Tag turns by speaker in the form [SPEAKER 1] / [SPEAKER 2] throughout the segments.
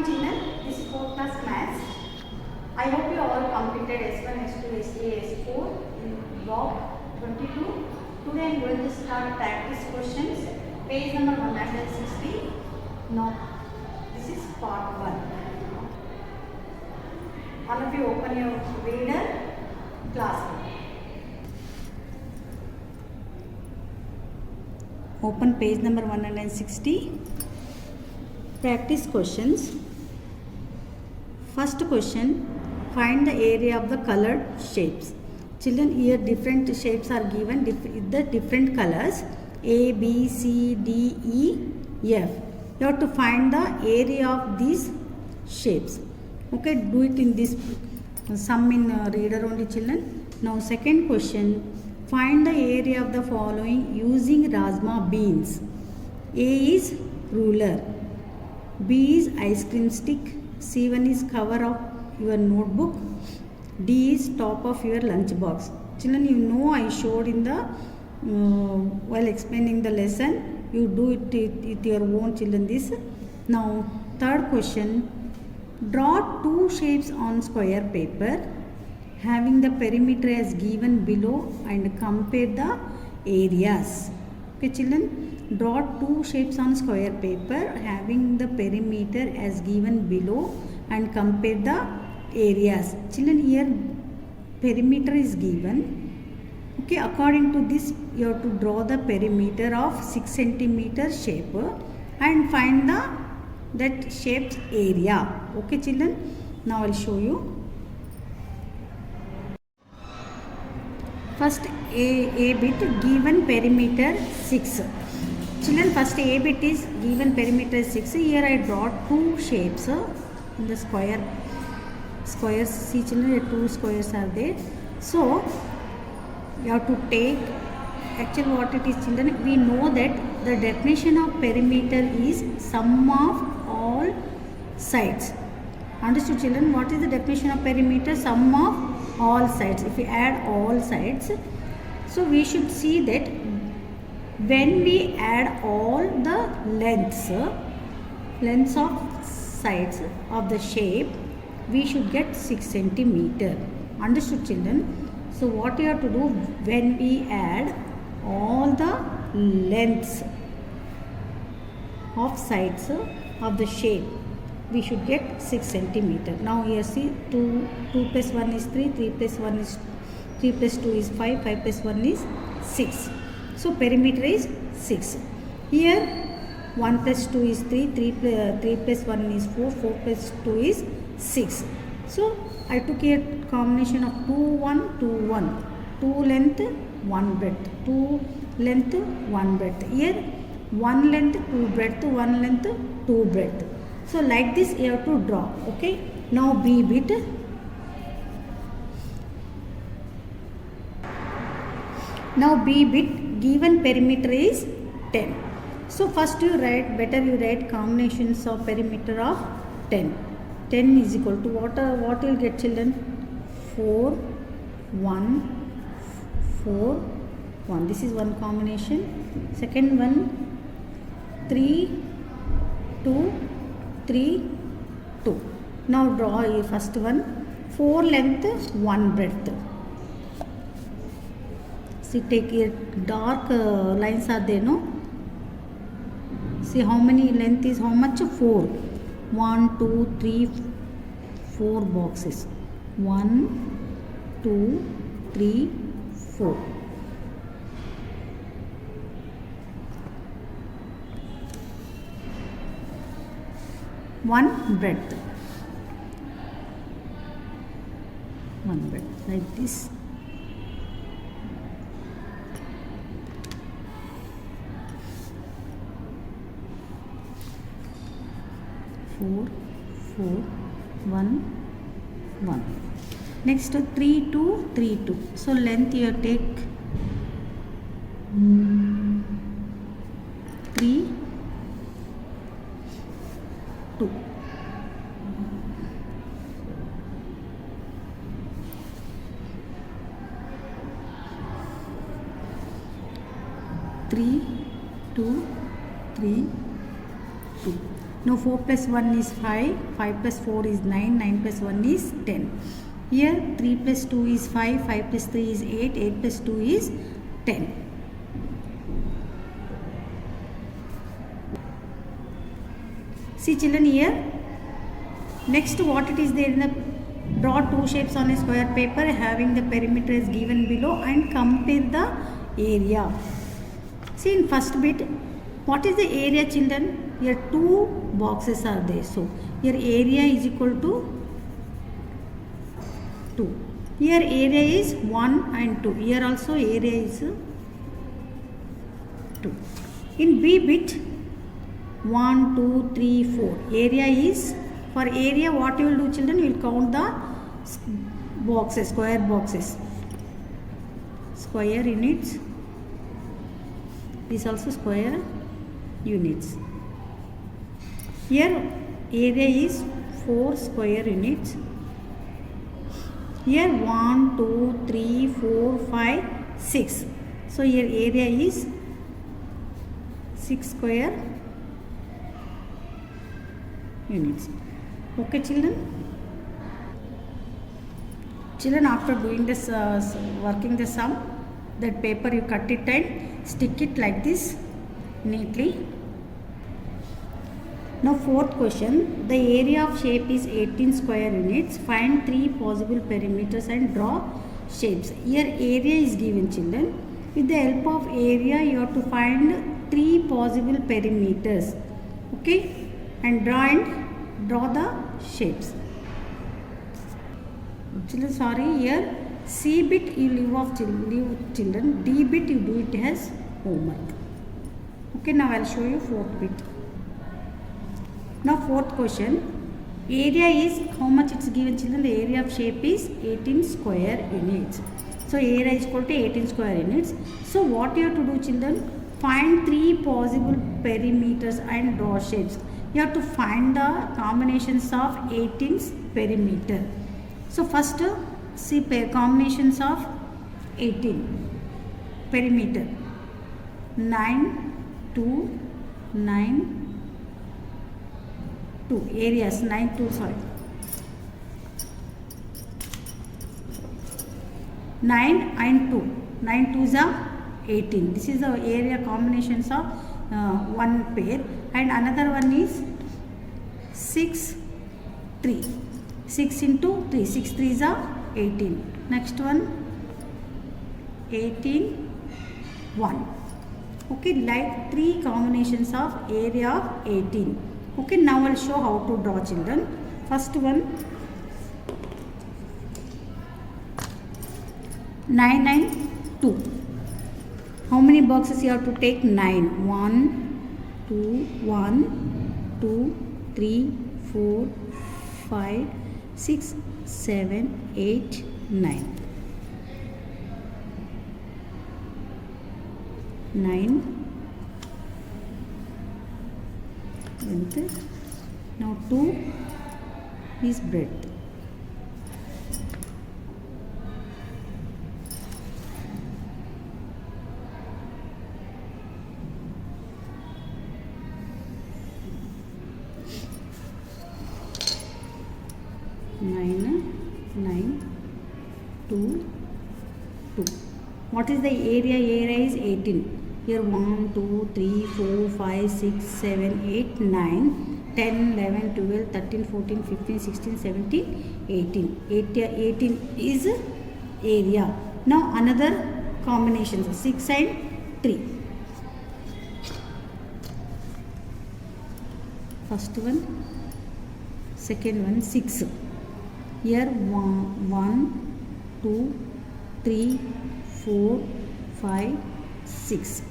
[SPEAKER 1] morning children, this is 4th class maths. I hope you all completed S1, S2, S3, S4 in block 22. Today I am going to start practice questions, page number 160. Now, this is part 1. All of you open your reader, class. Open page number 160. Practice questions. First question, find the area of the colored shapes. Children, here different shapes are given, the different colors A, B, C, D, E, F. You have to find the area of these shapes. Okay, do it in this sum in reader only, children. Now second question, find the area of the following using Rajma beans. A is ruler, B is ice cream stick, C1 is cover of your notebook, D is top of your lunch box. Children, you know I showed in the while explaining the lesson, you do it with your own, children, this. Now third question, draw two shapes on square paper having the perimeter as given below and compare the areas. Okay children, draw two shapes on square paper having the perimeter as given below and compare the areas. Children, here perimeter is given. Okay, according to this you have to draw the perimeter of 6 centimeter shape and find that shape's area. Okay children, now I will show you. First A bit given perimeter 6. Children, first A bit is given perimeter 6. Here I draw two shapes in the squares. See children, two squares are there. So you have to take, actually what it is children, we know that the definition of perimeter is sum of all sides. Understood children, what is the definition of perimeter? Sum of all sides. If we add all sides, so we should see that when we add all the lengths of sides of the shape, we should get 6 centimeter. Understood children? So what you have to do, when we add all the lengths of sides of the shape, we should get 6 centimeter. Now here see 2 plus 1 is 3, 3 plus 1 is 3 plus 2 is 5, 5 plus 1 is 6. So perimeter is 6. Here 1 plus 2 is 3, 3 plus 1 is 4, 4 plus 2 is 6. So I took a combination of 2, 1, 2, 1. 2 length, 1 breadth. 2 length, 1 breadth. Here 1 length, 2 breadth, 1 length, 2 breadth. So like this you have to draw. Okay. Now B bit. Now B bit given perimeter is 10. So first you write, better you write combinations of perimeter of 10. 10 is equal to what you will get children? 4, 1, 4, 1. This is one combination. Second one, 3, 2, 3, 2. Now draw a first one. 4 length, 1 breadth. See, take a dark lines are there, no? See how many length is, how much? 4. 1, 2, 3, 4 boxes. 1, 2, 3, 4. One breadth. One breadth, like this. Four, 1, 1. Next 3, 2, 3, 2. So length you take 3, 2. Three, 2, 3, 2. Now 4 plus 1 is 5, 5 plus 4 is 9, 9 plus 1 is 10. Here 3 plus 2 is 5, 5 plus 3 is 8, 8 plus 2 is 10. See children here, next what it is there in the, draw two shapes on a square paper having the perimeter is given below and compare the area. See in first bit, what is the area children? Here two boxes are there. So here area is equal to 2. Here area is 1 and 2. Here also area is 2. In B bit, 1, 2, 3, 4. Area is, for area what you will do children? You will count the boxes, square boxes. Square units. This also square units. Here area is 4 square units. Here 1, 2, 3, 4, 5, 6. So here area is 6 square units. Okay children? Children, after doing this, working the sum, that paper you cut it and stick it like this neatly. Now fourth question, the area of shape is 18 square units. Find 3 possible perimeters and draw shapes. Here area is given children. With the help of area you have to find 3 possible perimeters. Okay, and draw the shapes. Children, sorry, here C bit you leave children, D bit you do it as homework. Okay, now I will show you fourth bit. Now fourth question, area is, how much it's given children? The area of shape is 18 square units. So area is equal to 18 square units. So what you have to do children? Find 3 possible perimeters and draw shapes. You have to find the combinations of 18's perimeter. So first see combinations of 18 perimeter. 9, 2, 9, 2 areas, 9, 2, sorry. 9 and 2. 9 2s are 18. This is the area combinations of one pair, and another one is 6, 3. 6 into 3. 6 3s are 18. Next one 18, 1. Okay, like 3 combinations of area of 18. Okay, now I will show how to draw children. First one 9 and 2. How many boxes you have to take? 9. 1, 2, 1, 2, 3, 4, 5, 6, 7, 8, 9. 9 length. Now 2 is breadth. Nine, 2, 2. What is the area? Area is 18. Here 1, 2, 3, 4, 5, 6, 7, 8, 9, 10, 11, 12, 13, 14, 15, 16, 17, 18. 18 is area. Now another combinations 6 and 3. First one, second one 6. Here 1, 2, 3, 4, 5, 6.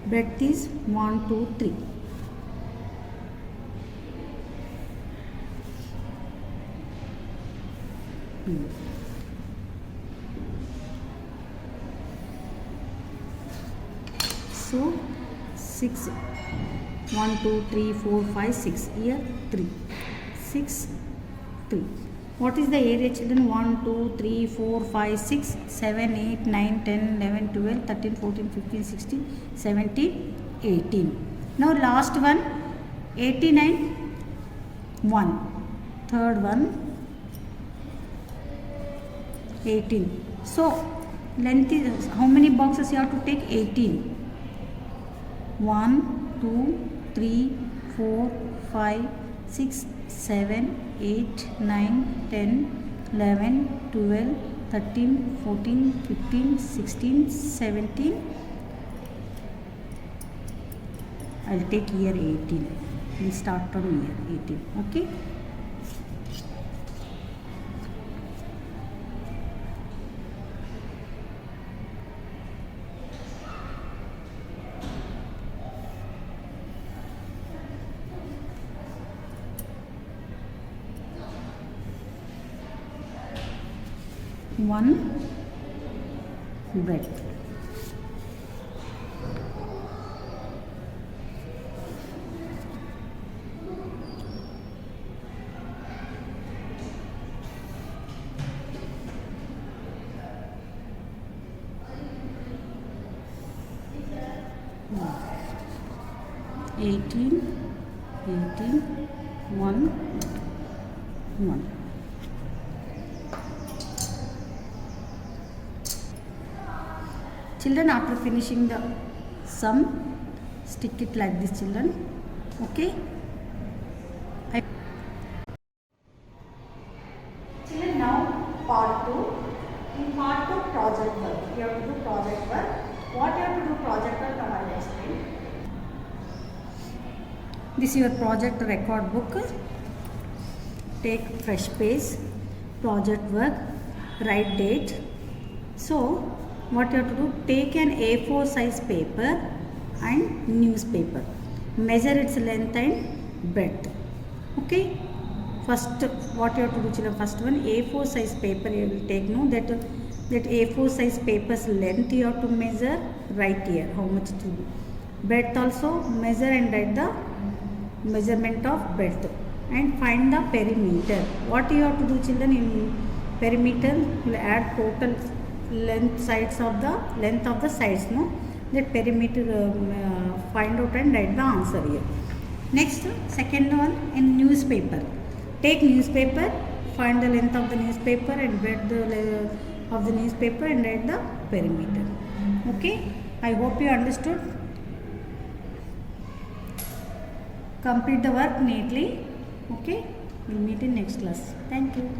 [SPEAKER 1] Breadth is 1, 2, 3. So 6, 1, 2, 3, 4, 5, 6. Here 3. 6, 3. What is the area, children? 1, 2, 3, 4, 5, 6, 7, 8, 9, 10, 11, 12, 13, 14, 15, 16, 17, 18. Now last one, 89, 1. Third one, 18. So length is, how many boxes you have to take? 18. 1, 2, 3, 4, 5, 6, 7, 8, 9, 10, 11, 12, 13, 14, 15, 16, 17. I'll take here 18. We'll start from here 18. Okay. One bread. Eighteen, 1, 1. Children, after finishing the sum, stick it like this, children. Okay. Children, now part 2. In part 2, project work. You have to do project work. What you have to do project work, now I will explain. This is your project record book. Take fresh page, project work, write date. So what you have to do, take an A4 size paper and newspaper, measure its length and breadth. Okay, first what you have to do, children, first one, A4 size paper you will take. No, that A4 size paper's length you have to measure, write here how much to do. Breadth also measure and write the measurement of breadth, and find the perimeter. What you have to do, children, in perimeter you will add total length of the sides, no, that perimeter find out and write the answer here. Next, second one, in newspaper, take newspaper, find the length of the newspaper and breadth of the newspaper and write the perimeter. Okay, I hope you understood. Complete the work neatly. Okay, we'll meet in next class. Thank you.